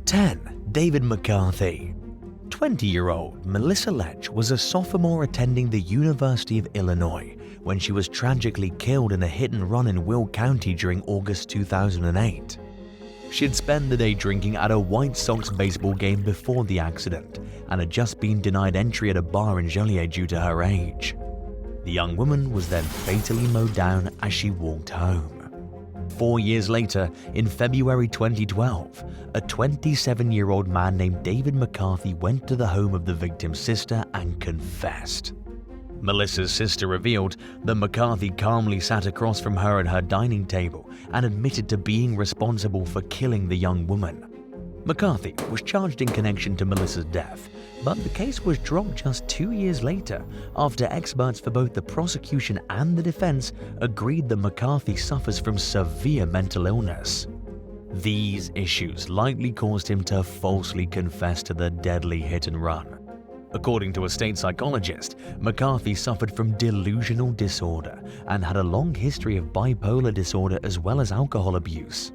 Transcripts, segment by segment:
10. David McCarthy. 20-year-old Melissa Lech was a sophomore attending the University of Illinois when she was tragically killed in a hit-and-run in Will County during August 2008. She had spent the day drinking at a White Sox baseball game before the accident and had just been denied entry at a bar in Joliet due to her age. The young woman was then fatally mowed down as she walked home. 4 years later, in February 2012, a 27-year-old man named David McCarthy went to the home of the victim's sister and confessed. Melissa's sister revealed that McCarthy calmly sat across from her at her dining table and admitted to being responsible for killing the young woman. McCarthy was charged in connection to Melissa's death, but the case was dropped just 2 years later after experts for both the prosecution and the defense agreed that McCarthy suffers from severe mental illness. These issues likely caused him to falsely confess to the deadly hit-and-run. According to a state psychologist, McCarthy suffered from delusional disorder and had a long history of bipolar disorder as well as alcohol abuse.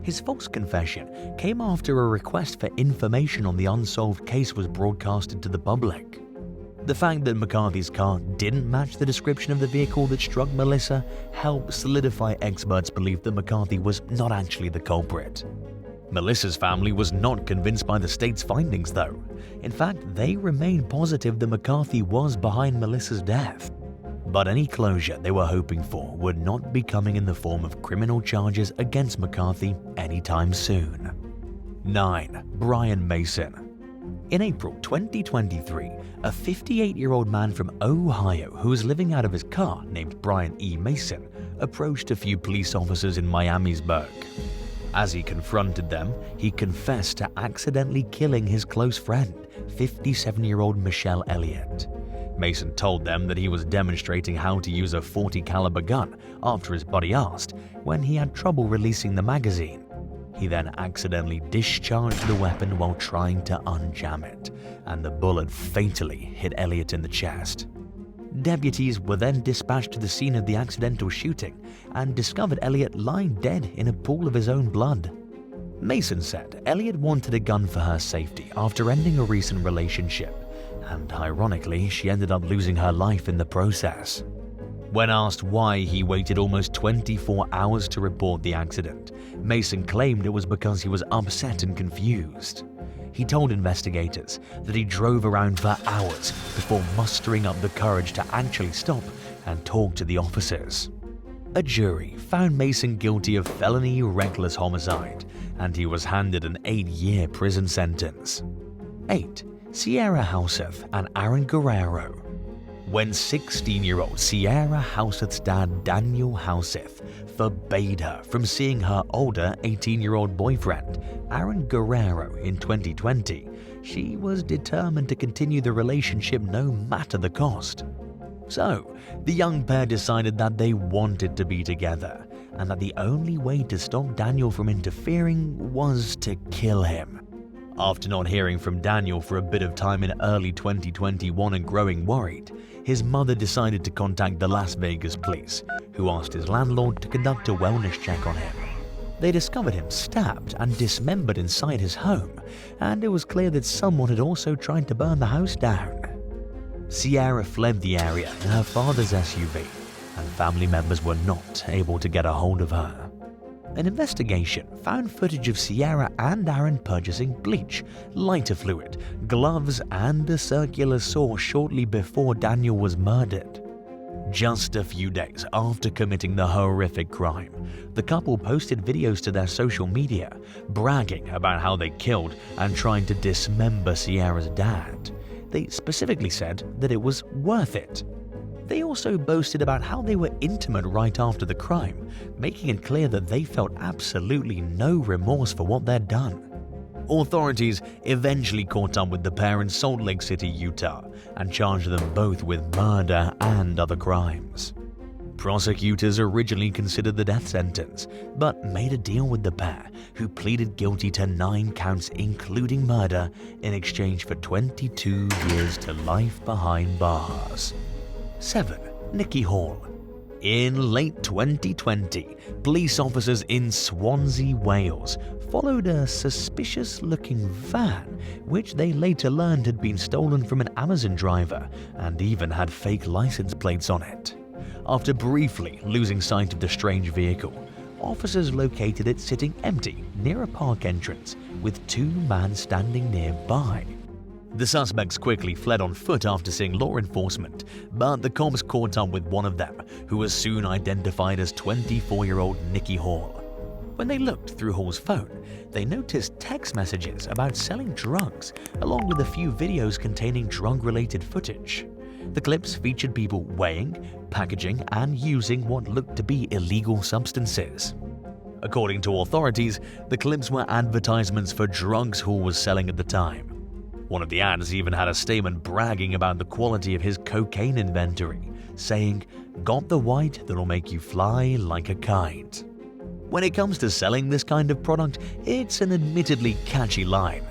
His false confession came after a request for information on the unsolved case was broadcasted to the public. The fact that McCarthy's car didn't match the description of the vehicle that struck Melissa helped solidify experts' belief that McCarthy was not actually the culprit. Melissa's family was not convinced by the state's findings, though. In fact, they remained positive that McCarthy was behind Melissa's death. But any closure they were hoping for would not be coming in the form of criminal charges against McCarthy anytime soon. 9. Brian Mason. In April 2023, a 58-year-old man from Ohio who was living out of his car named Brian E. Mason approached a few police officers in Miamisburg. As he confronted them, he confessed to accidentally killing his close friend, 57-year-old Michelle Elliott. Mason told them that he was demonstrating how to use a .40 caliber gun after his buddy asked when he had trouble releasing the magazine. He then accidentally discharged the weapon while trying to unjam it, and the bullet fatally hit Elliott in the chest. Deputies were then dispatched to the scene of the accidental shooting and discovered Elliott lying dead in a pool of his own blood. Mason said Elliott wanted a gun for her safety after ending a recent relationship, and ironically, she ended up losing her life in the process. When asked why he waited almost 24 hours to report the accident, Mason claimed it was because he was upset and confused. He told investigators that he drove around for hours before mustering up the courage to actually stop and talk to the officers. A jury found Mason guilty of felony reckless homicide, and he was handed an 8-year prison sentence. 8. Sierra Houseth and Aaron Guerrero. When 16-year-old Sierra Houseth's dad Daniel Houseth forbade her from seeing her older 18-year-old boyfriend, Aaron Guerrero, in 2020, she was determined to continue the relationship no matter the cost. So, the young pair decided that they wanted to be together, and that the only way to stop Daniel from interfering was to kill him. After not hearing from Daniel for a bit of time in early 2021 and growing worried, his mother decided to contact the Las Vegas police, who asked his landlord to conduct a wellness check on him. They discovered him stabbed and dismembered inside his home, and it was clear that someone had also tried to burn the house down. Sierra fled the area in her father's SUV, and family members were not able to get a hold of her. An investigation found footage of Sierra and Aaron purchasing bleach, lighter fluid, gloves, and a circular saw shortly before Daniel was murdered. Just a few days after committing the horrific crime, the couple posted videos to their social media, bragging about how they killed and trying to dismember Sierra's dad. They specifically said that it was worth it. They also boasted about how they were intimate right after the crime, making it clear that they felt absolutely no remorse for what they'd done. Authorities eventually caught up with the pair in Salt Lake City, Utah, and charged them both with murder and other crimes. Prosecutors originally considered the death sentence, but made a deal with the pair, who pleaded guilty to 9 counts including murder in exchange for 22 years to life behind bars. 7. Nikki Hall. In late 2020, police officers in Swansea, Wales, followed a suspicious-looking van, which they later learned had been stolen from an Amazon driver and even had fake license plates on it. After briefly losing sight of the strange vehicle, officers located it sitting empty near a park entrance with two men standing nearby. The suspects quickly fled on foot after seeing law enforcement, but the cops caught up with one of them, who was soon identified as 24-year-old Nicky Hall. When they looked through Hall's phone, they noticed text messages about selling drugs, along with a few videos containing drug-related footage. The clips featured people weighing, packaging, and using what looked to be illegal substances. According to authorities, the clips were advertisements for drugs Hall was selling at the time. One of the ads even had a statement bragging about the quality of his cocaine inventory, saying, "Got the white that'll make you fly like a kite." When it comes to selling this kind of product, it's an admittedly catchy line.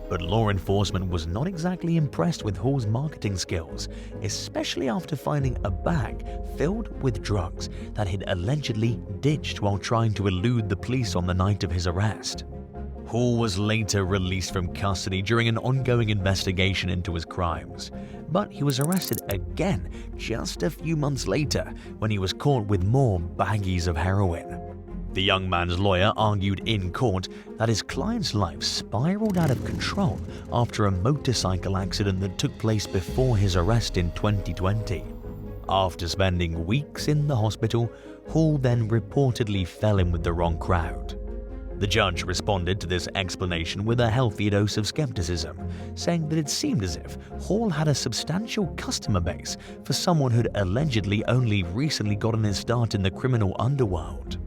But law enforcement was not exactly impressed with Hall's marketing skills, especially after finding a bag filled with drugs that he'd allegedly ditched while trying to elude the police on the night of his arrest. Hall was later released from custody during an ongoing investigation into his crimes, but he was arrested again just a few months later when he was caught with more baggies of heroin. The young man's lawyer argued in court that his client's life spiraled out of control after a motorcycle accident that took place before his arrest in 2020. After spending weeks in the hospital, Hall then reportedly fell in with the wrong crowd. The judge responded to this explanation with a healthy dose of skepticism, saying that it seemed as if Hall had a substantial customer base for someone who'd allegedly only recently gotten his start in the criminal underworld.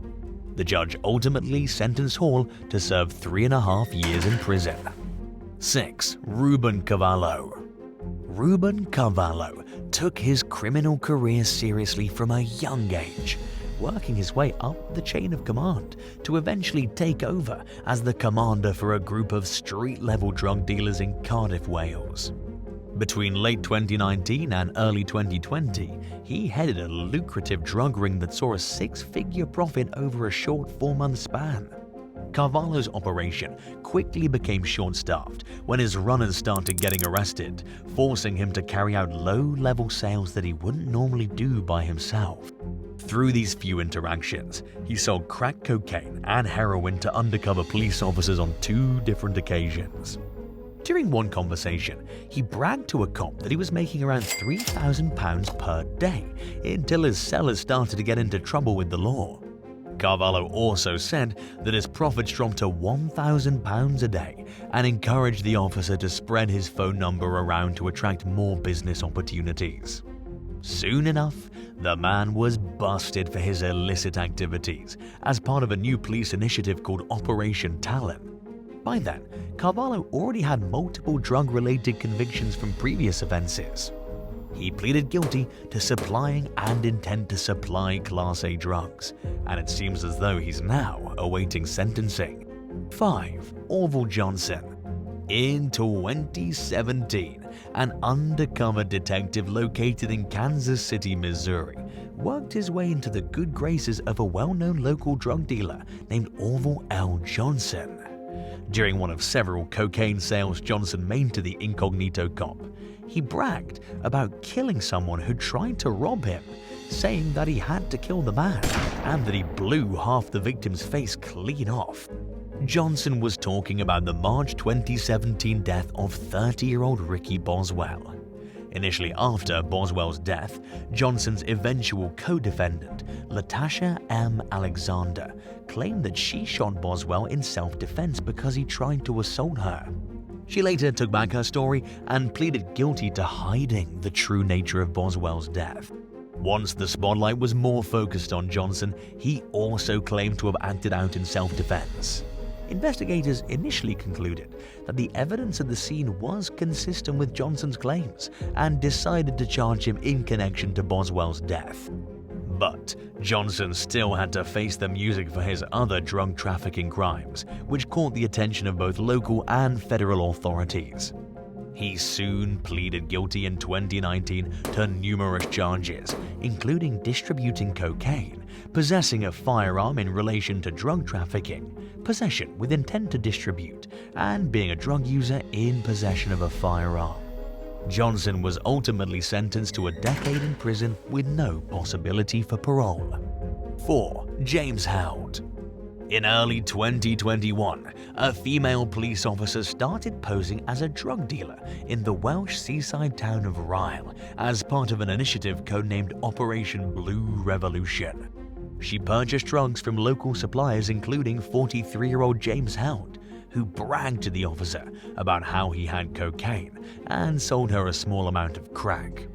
The judge ultimately sentenced Hall to serve 3.5 years in prison. 6. Ruben Cavallo. Ruben Cavallo took his criminal career seriously from a young age, working his way up the chain of command to eventually take over as the commander for a group of street-level drug dealers in Cardiff, Wales. Between late 2019 and early 2020, he headed a lucrative drug ring that saw a 6-figure profit over a short 4-month span. Cavallo's operation quickly became short-staffed when his runners started getting arrested, forcing him to carry out low-level sales that he wouldn't normally do by himself. Through these few interactions, he sold crack cocaine and heroin to undercover police officers on 2 different occasions. During one conversation, he bragged to a cop that he was making around £3,000 per day until his sellers started to get into trouble with the law. Cavallo also said that his profits dropped to £1,000 a day and encouraged the officer to spread his phone number around to attract more business opportunities. Soon enough, the man was busted for his illicit activities as part of a new police initiative called Operation Talon. By then, Cavallo already had multiple drug-related convictions from previous offenses. He pleaded guilty to supplying and intent to supply Class A drugs, and it seems as though he's now awaiting sentencing. 5. Orville Johnson. In 2017, an undercover detective located in Kansas City, Missouri, worked his way into the good graces of a well-known local drug dealer named Orville L. Johnson. During one of several cocaine sales Johnson made to the incognito cop, he bragged about killing someone who tried to rob him, saying that he had to kill the man and that he blew half the victim's face clean off. Johnson was talking about the March 2017 death of 30-year-old Ricky Boswell. Initially after Boswell's death, Johnson's eventual co-defendant, Latasha M. Alexander, claimed that she shot Boswell in self-defense because he tried to assault her. She later took back her story and pleaded guilty to hiding the true nature of Boswell's death. Once the spotlight was more focused on Johnson, he also claimed to have acted out in self-defense. Investigators initially concluded that the evidence at the scene was consistent with Johnson's claims and decided to charge him in connection to Boswell's death. But Johnson still had to face the music for his other drug trafficking crimes, which caught the attention of both local and federal authorities. He soon pleaded guilty in 2019 to numerous charges, including distributing cocaine, possessing a firearm in relation to drug trafficking, possession with intent to distribute, and being a drug user in possession of a firearm. Johnson was ultimately sentenced to a decade in prison with no possibility for parole. 4. James Held. In early 2021, a female police officer started posing as a drug dealer in the Welsh seaside town of Rhyl as part of an initiative codenamed Operation Blue Revolution. She purchased drugs from local suppliers including 43-year-old James Held, who bragged to the officer about how he had cocaine and sold her a small amount of crack.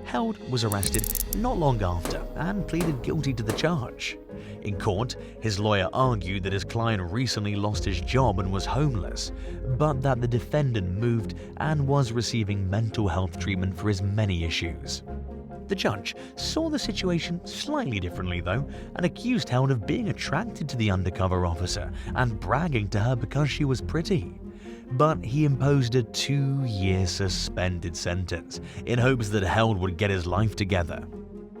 Held was arrested not long after and pleaded guilty to the charge. In court, his lawyer argued that his client recently lost his job and was homeless, but that the defendant moved and was receiving mental health treatment for his many issues. The judge saw the situation slightly differently though, and accused Held of being attracted to the undercover officer and bragging to her because she was pretty. But he imposed a 2-year suspended sentence in hopes that Held would get his life together.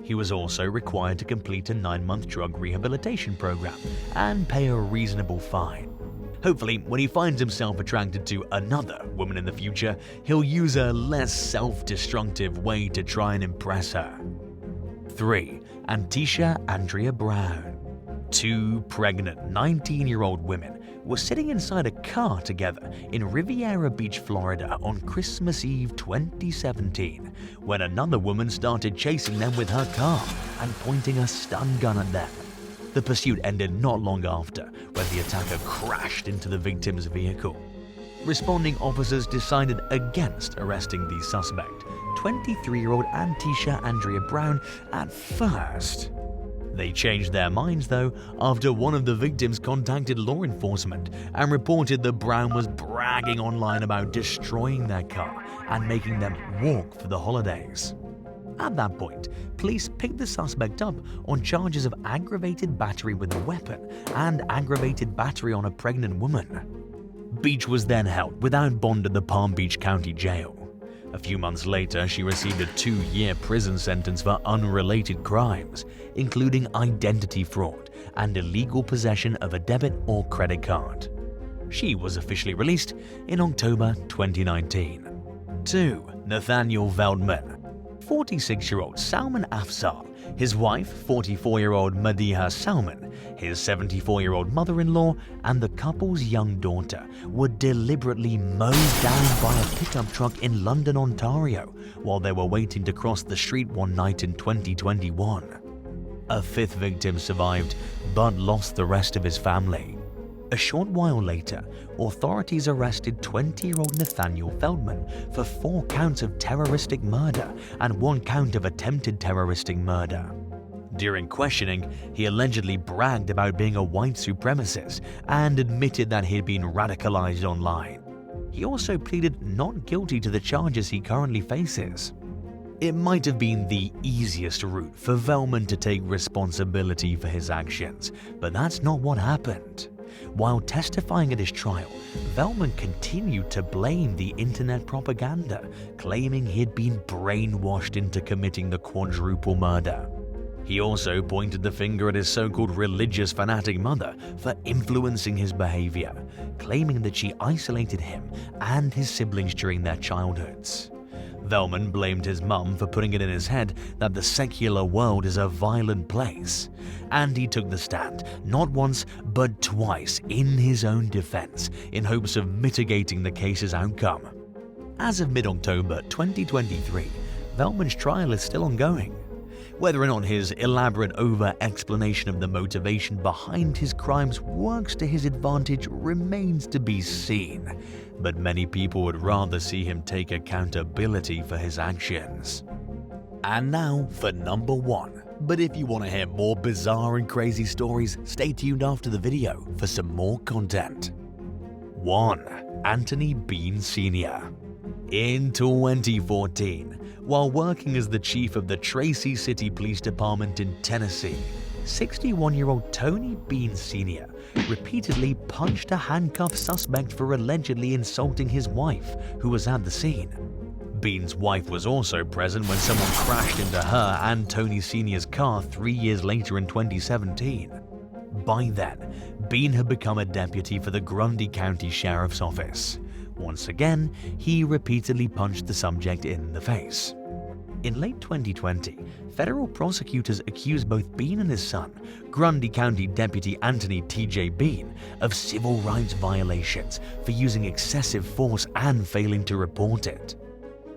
He was also required to complete a 9-month drug rehabilitation program and pay a reasonable fine. Hopefully, when he finds himself attracted to another woman in the future, he'll use a less self-destructive way to try and impress her. 3. Antisha Andrea Brown. 2 pregnant 19-year-old women were sitting inside a car together in Riviera Beach, Florida on Christmas Eve 2017 when another woman started chasing them with her car and pointing a stun gun at them. The pursuit ended not long after when the attacker crashed into the victim's vehicle. Responding officers decided against arresting the suspect, 23-year-old Antisha Andrea Brown, at first. They changed their minds though after one of the victims contacted law enforcement and reported that Brown was bragging online about destroying their car and making them walk for the holidays. At that point, police picked the suspect up on charges of aggravated battery with a weapon and aggravated battery on a pregnant woman. Beach was then held without bond at the Palm Beach County Jail. A few months later, she received a 2-year prison sentence for unrelated crimes, including identity fraud and illegal possession of a debit or credit card. She was officially released in October 2019. 2. Nathaniel Veldman. 46-year-old Salman Afzal, his wife, 44-year-old Madiha Salman, his 74-year-old mother-in-law, and the couple's young daughter were deliberately mowed down by a pickup truck in London, Ontario, while they were waiting to cross the street one night in 2021. A 5th victim survived, but lost the rest of his family. A short while later, authorities arrested 20-year-old Nathaniel Feldman for 4 counts of terroristic murder and 1 count of attempted terroristic murder. During questioning, he allegedly bragged about being a white supremacist and admitted that he had been radicalized online. He also pleaded not guilty to the charges he currently faces. It might have been the easiest route for Velman to take responsibility for his actions, but that's not what happened. While testifying at his trial, Velman continued to blame the internet propaganda, claiming he'd been brainwashed into committing the quadruple murder. He also pointed the finger at his so-called religious fanatic mother for influencing his behavior, claiming that she isolated him and his siblings during their childhoods. Velman blamed his mum for putting it in his head that the secular world is a violent place, and he took the stand not once but twice in his own defense in hopes of mitigating the case's outcome. As of mid-October 2023, Velman's trial is still ongoing. Whether or not his elaborate over-explanation of the motivation behind his crimes works to his advantage remains to be seen, but many people would rather see him take accountability for his actions. And now for number 1. But if you want to hear more bizarre and crazy stories, stay tuned after the video for some more content. 1. Anthony Bean Sr. In 2014, while working as the chief of the Tracy City Police Department in Tennessee, 61-year-old Tony Bean Sr. repeatedly punched a handcuffed suspect for allegedly insulting his wife, who was at the scene. Bean's wife was also present when someone crashed into her and Tony Sr.'s car 3 years later in 2017. By then, Bean had become a deputy for the Grundy County Sheriff's Office. Once again, he repeatedly punched the subject in the face. In late 2020, federal prosecutors accused both Bean and his son, Grundy County Deputy Anthony T.J. Bean, of civil rights violations for using excessive force and failing to report it.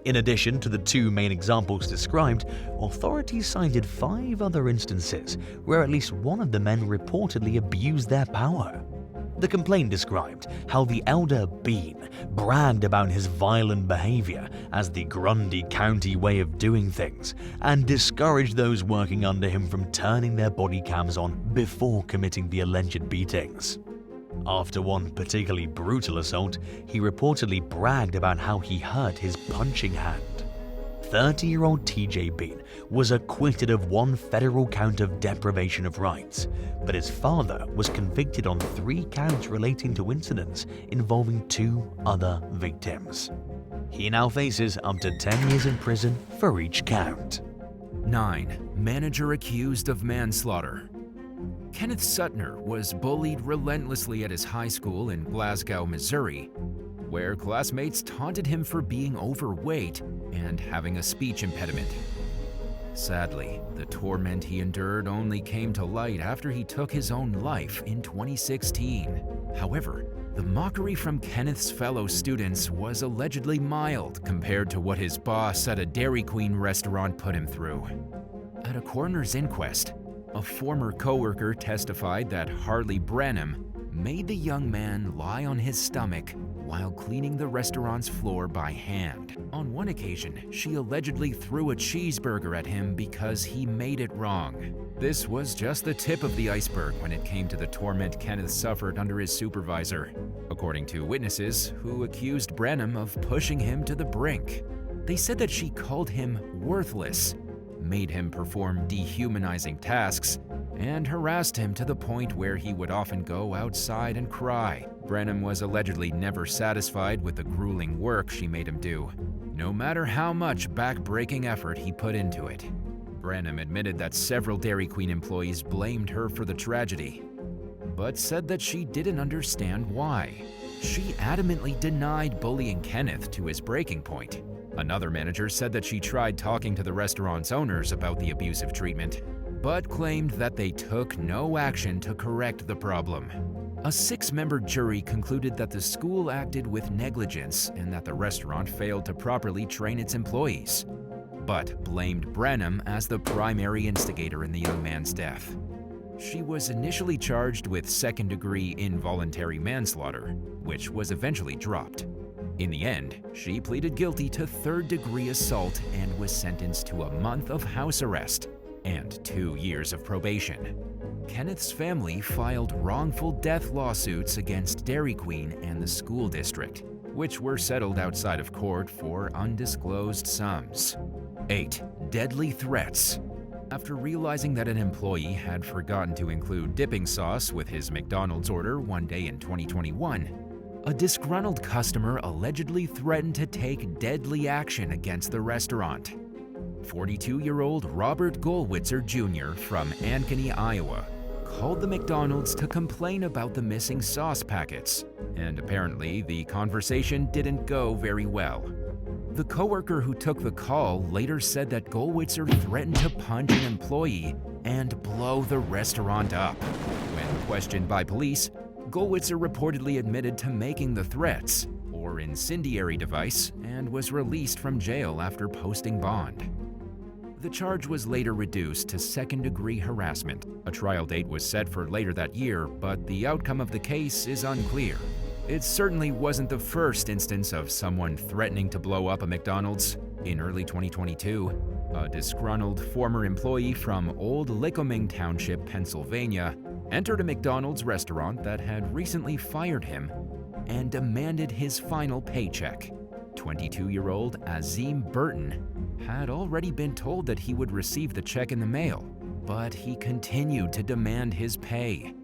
In addition to the two main examples described, authorities cited 5 other instances where at least one of the men reportedly abused their power. The complaint described how the elder Bean bragged about his violent behavior as the Grundy County way of doing things and discouraged those working under him from turning their body cams on before committing the alleged beatings. After one particularly brutal assault, he reportedly bragged about how he hurt his punching hand. 30-year-old T.J. Bean was acquitted of 1 federal count of deprivation of rights, but his father was convicted on 3 counts relating to incidents involving 2 other victims. He now faces up to 10 years in prison for each count. 9. Manager accused of manslaughter. Kenneth Suttner was bullied relentlessly at his high school in Glasgow, Missouri, where classmates taunted him for being overweight and having a speech impediment. Sadly, the torment he endured only came to light after he took his own life in 2016. However, the mockery from Kenneth's fellow students was allegedly mild compared to what his boss at a Dairy Queen restaurant put him through. At a coroner's inquest, a former coworker testified that Harley Branham made the young man lie on his stomach while cleaning the restaurant's floor by hand. On one occasion, she allegedly threw a cheeseburger at him because he made it wrong. This was just the tip of the iceberg when it came to the torment Kenneth suffered under his supervisor, according to witnesses who accused Branham of pushing him to the brink. They said that she called him worthless, made him perform dehumanizing tasks, and harassed him to the point where he would often go outside and cry. Branham was allegedly never satisfied with the grueling work she made him do, no matter how much back-breaking effort he put into it. Branham admitted that several Dairy Queen employees blamed her for the tragedy, but said that she didn't understand why. She adamantly denied bullying Kenneth to his breaking point. Another manager said that she tried talking to the restaurant's owners about the abusive treatment, but claimed that they took no action to correct the problem. A 6-member jury concluded that the school acted with negligence and that the restaurant failed to properly train its employees, but blamed Branham as the primary instigator in the young man's death. She was initially charged with second-degree involuntary manslaughter, which was eventually dropped. In the end, she pleaded guilty to third-degree assault and was sentenced to a month of house arrest and 2 years of probation. Kenneth's family filed wrongful death lawsuits against Dairy Queen and the school district, which were settled outside of court for undisclosed sums. 8. Deadly threats. After realizing that an employee had forgotten to include dipping sauce with his McDonald's order one day in 2021, a disgruntled customer allegedly threatened to take deadly action against the restaurant. 42-year-old Robert Gollwitzer Jr. from Ankeny, Iowa, called the McDonald's to complain about the missing sauce packets, and apparently the conversation didn't go very well. The coworker who took the call later said that Gollwitzer threatened to punch an employee and blow the restaurant up. When questioned by police, Gollwitzer reportedly admitted to making the threats, or incendiary device, and was released from jail after posting bond. The charge was later reduced to second-degree harassment. A trial date was set for later that year, but the outcome of the case is unclear. It certainly wasn't the first instance of someone threatening to blow up a McDonald's. In early 2022, a disgruntled former employee from Old Lycoming Township, Pennsylvania, entered a McDonald's restaurant that had recently fired him and demanded his final paycheck. 22-year-old Azim Burton had already been told that he would receive the check in the mail, but he continued to demand his pay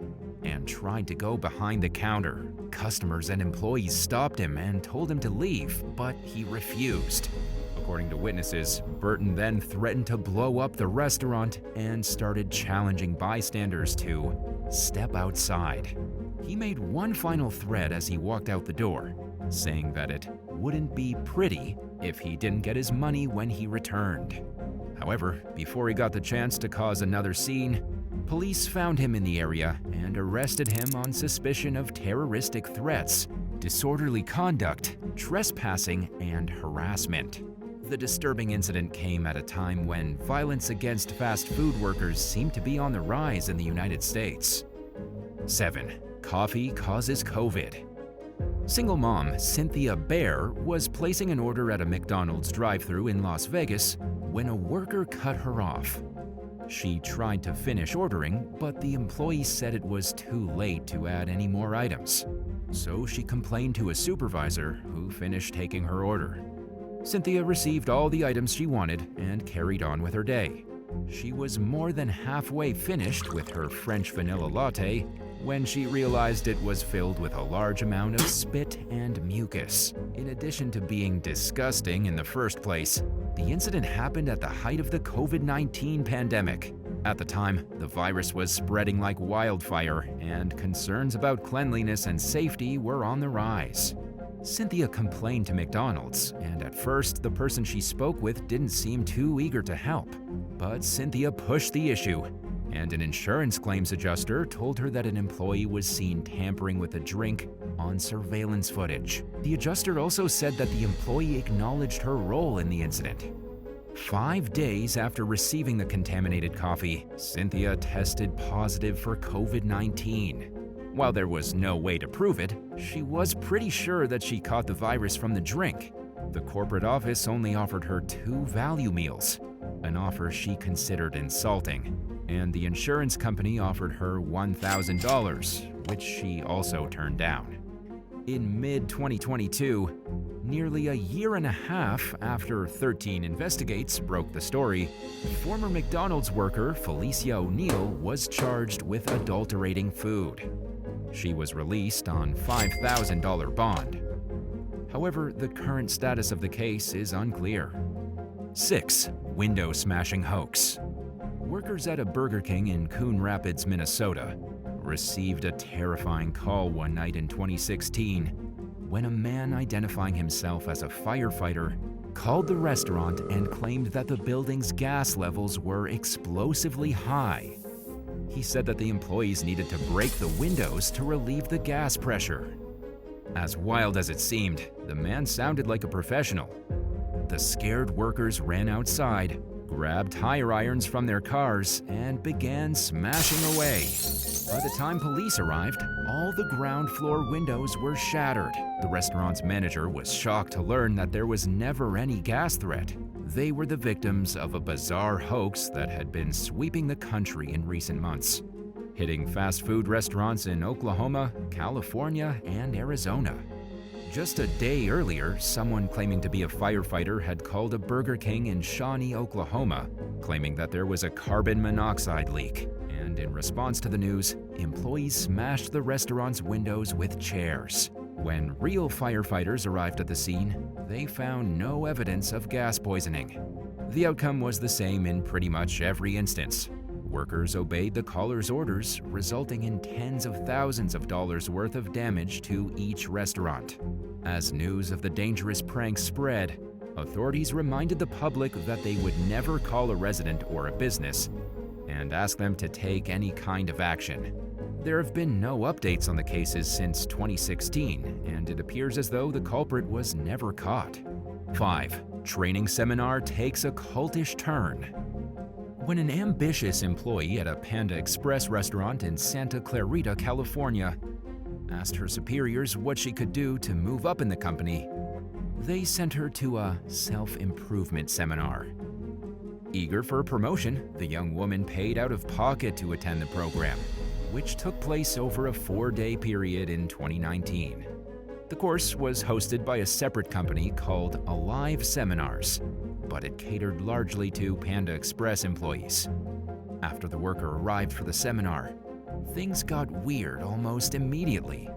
and tried to go behind the counter. Customers and employees stopped him and told him to leave, but he refused. According to witnesses, Burton then threatened to blow up the restaurant and started challenging bystanders to step outside. He made one final threat as he walked out the door, saying that it wouldn't be pretty if he didn't get his money when he returned. However, before he got the chance to cause another scene, police found him in the area and arrested him on suspicion of terroristic threats, disorderly conduct, trespassing, and harassment. The disturbing incident came at a time when violence against fast food workers seemed to be on the rise in the United States. 7. Coffee causes COVID. Single mom Cynthia Bear was placing an order at a McDonald's drive-thru in Las Vegas when a worker cut her off. She tried to finish ordering, but the employee said it was too late to add any more items. So she complained to a supervisor who finished taking her order. Cynthia received all the items she wanted and carried on with her day. She was more than halfway finished with her French vanilla latte when she realized it was filled with a large amount of spit and mucus. In addition to being disgusting in the first place, the incident happened at the height of the COVID-19 pandemic. At the time, the virus was spreading like wildfire, and concerns about cleanliness and safety were on the rise. Cynthia complained to McDonald's, and at first, the person she spoke with didn't seem too eager to help. But Cynthia pushed the issue, and an insurance claims adjuster told her that an employee was seen tampering with a drink on surveillance footage. The adjuster also said that the employee acknowledged her role in the incident. 5 days after receiving the contaminated coffee, Cynthia tested positive for COVID-19. While there was no way to prove it, she was pretty sure that she caught the virus from the drink. The corporate office only offered her 2 value meals, an offer she considered insulting, and the insurance company offered her $1,000, which she also turned down. In mid-2022, nearly a year and a half after 13 Investigates broke the story, former McDonald's worker Felicia O'Neill was charged with adulterating food. She was released on $5,000 bond. However, the current status of the case is unclear. 6. Window smashing hoax. Workers at a Burger King in Coon Rapids, Minnesota, received a terrifying call one night in 2016 when a man identifying himself as a firefighter called the restaurant and claimed that the building's gas levels were explosively high. He said that the employees needed to break the windows to relieve the gas pressure. As wild as it seemed, the man sounded like a professional. The scared workers ran outside, grabbed tire irons from their cars, and began smashing away. By the time police arrived, all the ground floor windows were shattered. The restaurant's manager was shocked to learn that there was never any gas threat. They were the victims of a bizarre hoax that had been sweeping the country in recent months, hitting fast food restaurants in Oklahoma, California, and Arizona. Just a day earlier, someone claiming to be a firefighter had called a Burger King in Shawnee, Oklahoma, claiming that there was a carbon monoxide leak. And in response to the news, employees smashed the restaurant's windows with chairs. When real firefighters arrived at the scene, they found no evidence of gas poisoning. The outcome was the same in pretty much every instance. Workers obeyed the caller's orders, resulting in tens of thousands of dollars worth of damage to each restaurant. As news of the dangerous prank spread, authorities reminded the public that they would never call a resident or a business and ask them to take any kind of action. There have been no updates on the cases since 2016, and it appears as though the culprit was never caught. 5. Training seminar takes a cultish turn. When an ambitious employee at a Panda Express restaurant in Santa Clarita, California, asked her superiors what she could do to move up in the company, they sent her to a self-improvement seminar. Eager for a promotion, the young woman paid out of pocket to attend the program, which took place over a 4-day period in 2019. The course was hosted by a separate company called Alive Seminars, but it catered largely to Panda Express employees. After the worker arrived for the seminar, things got weird almost immediately.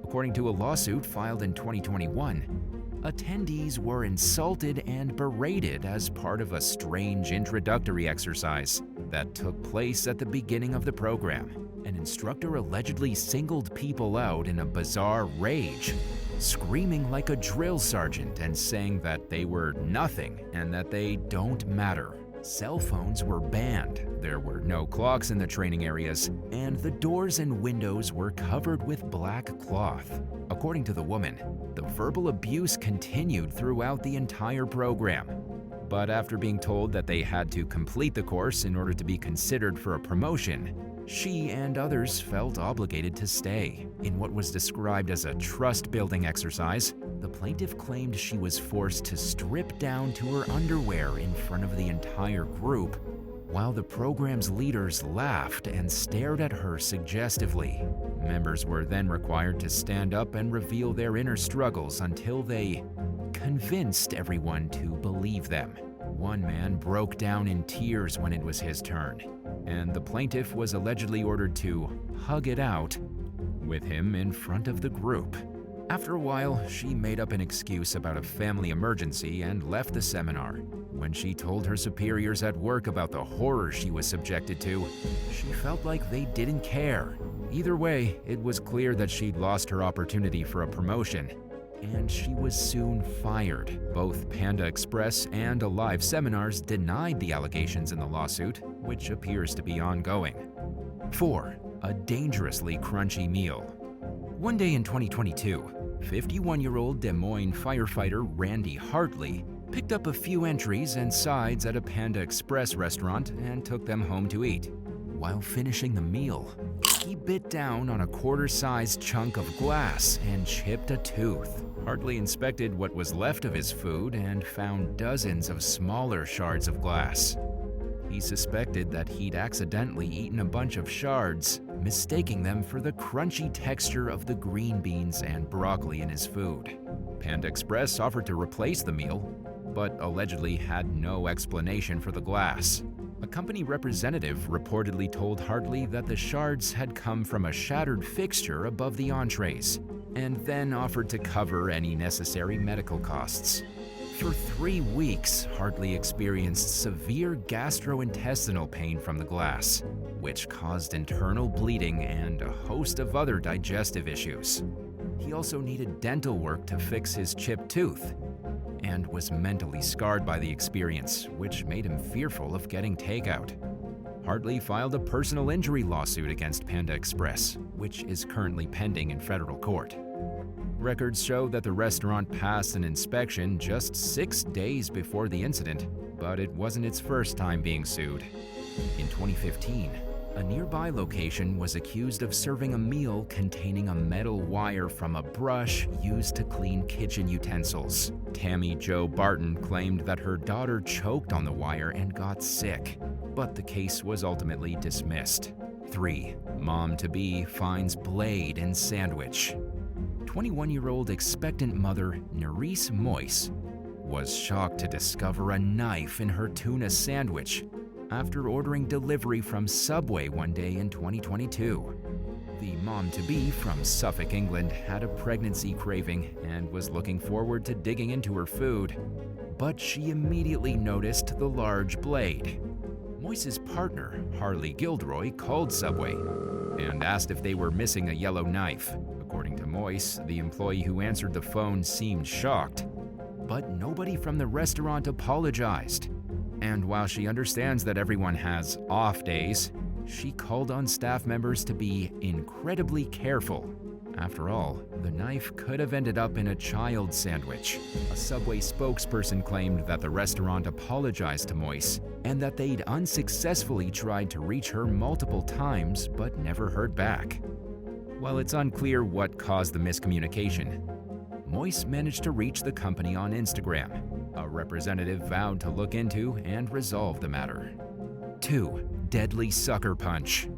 According to a lawsuit filed in 2021, attendees were insulted and berated as part of a strange introductory exercise that took place at the beginning of the program. An instructor allegedly singled people out in a bizarre rage, screaming like a drill sergeant and saying that they were nothing and that they don't matter. Cell phones were banned, there were no clocks in the training areas, and the doors and windows were covered with black cloth. According to the woman, the verbal abuse continued throughout the entire program. But after being told that they had to complete the course in order to be considered for a promotion, she and others felt obligated to stay. In what was described as a trust-building exercise, the plaintiff claimed she was forced to strip down to her underwear in front of the entire group, while the program's leaders laughed and stared at her suggestively. Members were then required to stand up and reveal their inner struggles until they convinced everyone to believe them. One man broke down in tears when it was his turn, and the plaintiff was allegedly ordered to hug it out with him in front of the group. After a while, she made up an excuse about a family emergency and left the seminar. When she told her superiors at work about the horror she was subjected to, she felt like they didn't care. Either way, it was clear that she'd lost her opportunity for a promotion, and she was soon fired. Both Panda Express and Alive Seminars denied the allegations in the lawsuit, which appears to be ongoing. 4. A dangerously crunchy meal. One day in 2022, 51-year-old Des Moines firefighter Randy Hartley picked up a few entries and sides at a Panda Express restaurant and took them home to eat. While finishing the meal, he bit down on a quarter-sized chunk of glass and chipped a tooth. Hartley inspected what was left of his food and found dozens of smaller shards of glass. He suspected that he'd accidentally eaten a bunch of shards, mistaking them for the crunchy texture of the green beans and broccoli in his food. Panda Express offered to replace the meal, but allegedly had no explanation for the glass. A company representative reportedly told Hartley that the shards had come from a shattered fixture above the entrees, and then offered to cover any necessary medical costs. For 3 weeks, Hartley experienced severe gastrointestinal pain from the glass, which caused internal bleeding and a host of other digestive issues. He also needed dental work to fix his chipped tooth, and was mentally scarred by the experience, which made him fearful of getting takeout. Hartley filed a personal injury lawsuit against Panda Express, which is currently pending in federal court. Records show that the restaurant passed an inspection just 6 days before the incident, but it wasn't its first time being sued. In 2015, a nearby location was accused of serving a meal containing a metal wire from a brush used to clean kitchen utensils. Tammy Jo Barton claimed that her daughter choked on the wire and got sick, but the case was ultimately dismissed. 3. Mom-to-be finds blade in sandwich. 21-year-old expectant mother Nerese Moyse was shocked to discover a knife in her tuna sandwich after ordering delivery from Subway one day in 2022. The mom-to-be from Suffolk, England, had a pregnancy craving and was looking forward to digging into her food, but she immediately noticed the large blade. Moyse's partner, Harley Gilroy, called Subway and asked if they were missing a yellow knife. According to Moyse, the employee who answered the phone seemed shocked, but nobody from the restaurant apologized. And while she understands that everyone has off days, she called on staff members to be incredibly careful. After all, the knife could have ended up in a child sandwich. A Subway spokesperson claimed that the restaurant apologized to Moyse and that they'd unsuccessfully tried to reach her multiple times but never heard back. While it's unclear what caused the miscommunication, Moyse managed to reach the company on Instagram. A representative vowed to look into and resolve the matter. 2. Deadly sucker punch.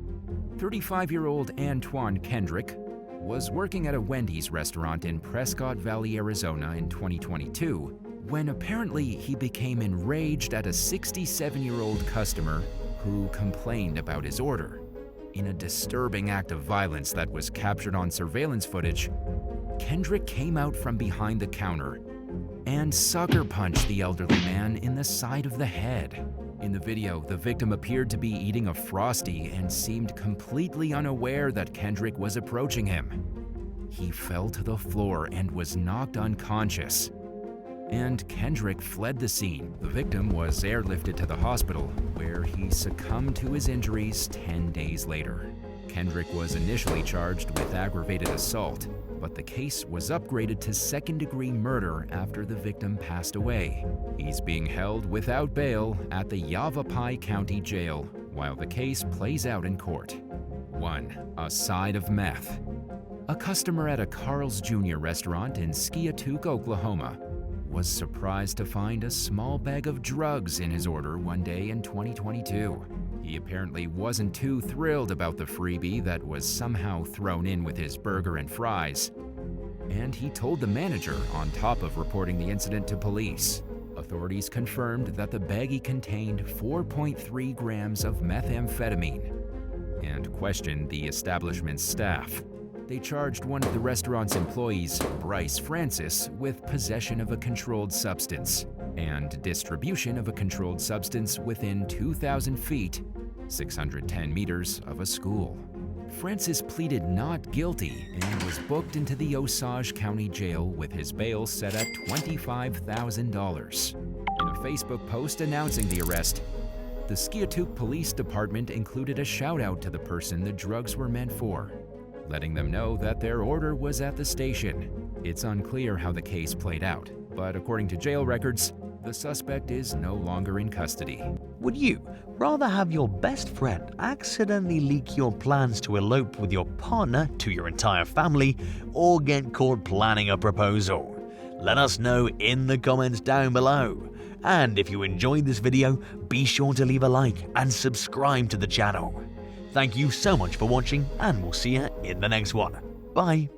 35-year-old Antoine Kendrick was working at a Wendy's restaurant in Prescott Valley, Arizona in 2022 when apparently he became enraged at a 67-year-old customer who complained about his order. In a disturbing act of violence that was captured on surveillance footage, Kendrick came out from behind the counter and sucker punched the elderly man in the side of the head. In the video, the victim appeared to be eating a Frosty and seemed completely unaware that Kendrick was approaching him. He fell to the floor and was knocked unconscious, and Kendrick fled the scene. The victim was airlifted to the hospital, where he succumbed to his injuries 10 days later. Kendrick was initially charged with aggravated assault, but the case was upgraded to second-degree murder after the victim passed away. He's being held without bail at the Yavapai County Jail while the case plays out in court. 1. A side of meth. A customer at a Carl's Jr. restaurant in Skiatook, Oklahoma, was surprised to find a small bag of drugs in his order one day in 2022. He apparently wasn't too thrilled about the freebie that was somehow thrown in with his burger and fries, and he told the manager on top of reporting the incident to police. Authorities confirmed that the baggie contained 4.3 grams of methamphetamine and questioned the establishment's staff. They charged one of the restaurant's employees, Bryce Francis, with possession of a controlled substance and distribution of a controlled substance within 2,000 feet, 610 meters, of a school. Francis pleaded not guilty and was booked into the Osage County Jail with his bail set at $25,000. In a Facebook post announcing the arrest, the Skiatook Police Department included a shout-out to the person the drugs were meant for, letting them know that their order was at the station. It's unclear how the case played out, but according to jail records, the suspect is no longer in custody. Would you rather have your best friend accidentally leak your plans to elope with your partner to your entire family, or get caught planning a proposal? Let us know in the comments down below. And if you enjoyed this video, be sure to leave a like and subscribe to the channel. Thank you so much for watching, and we'll see you in the next one. Bye.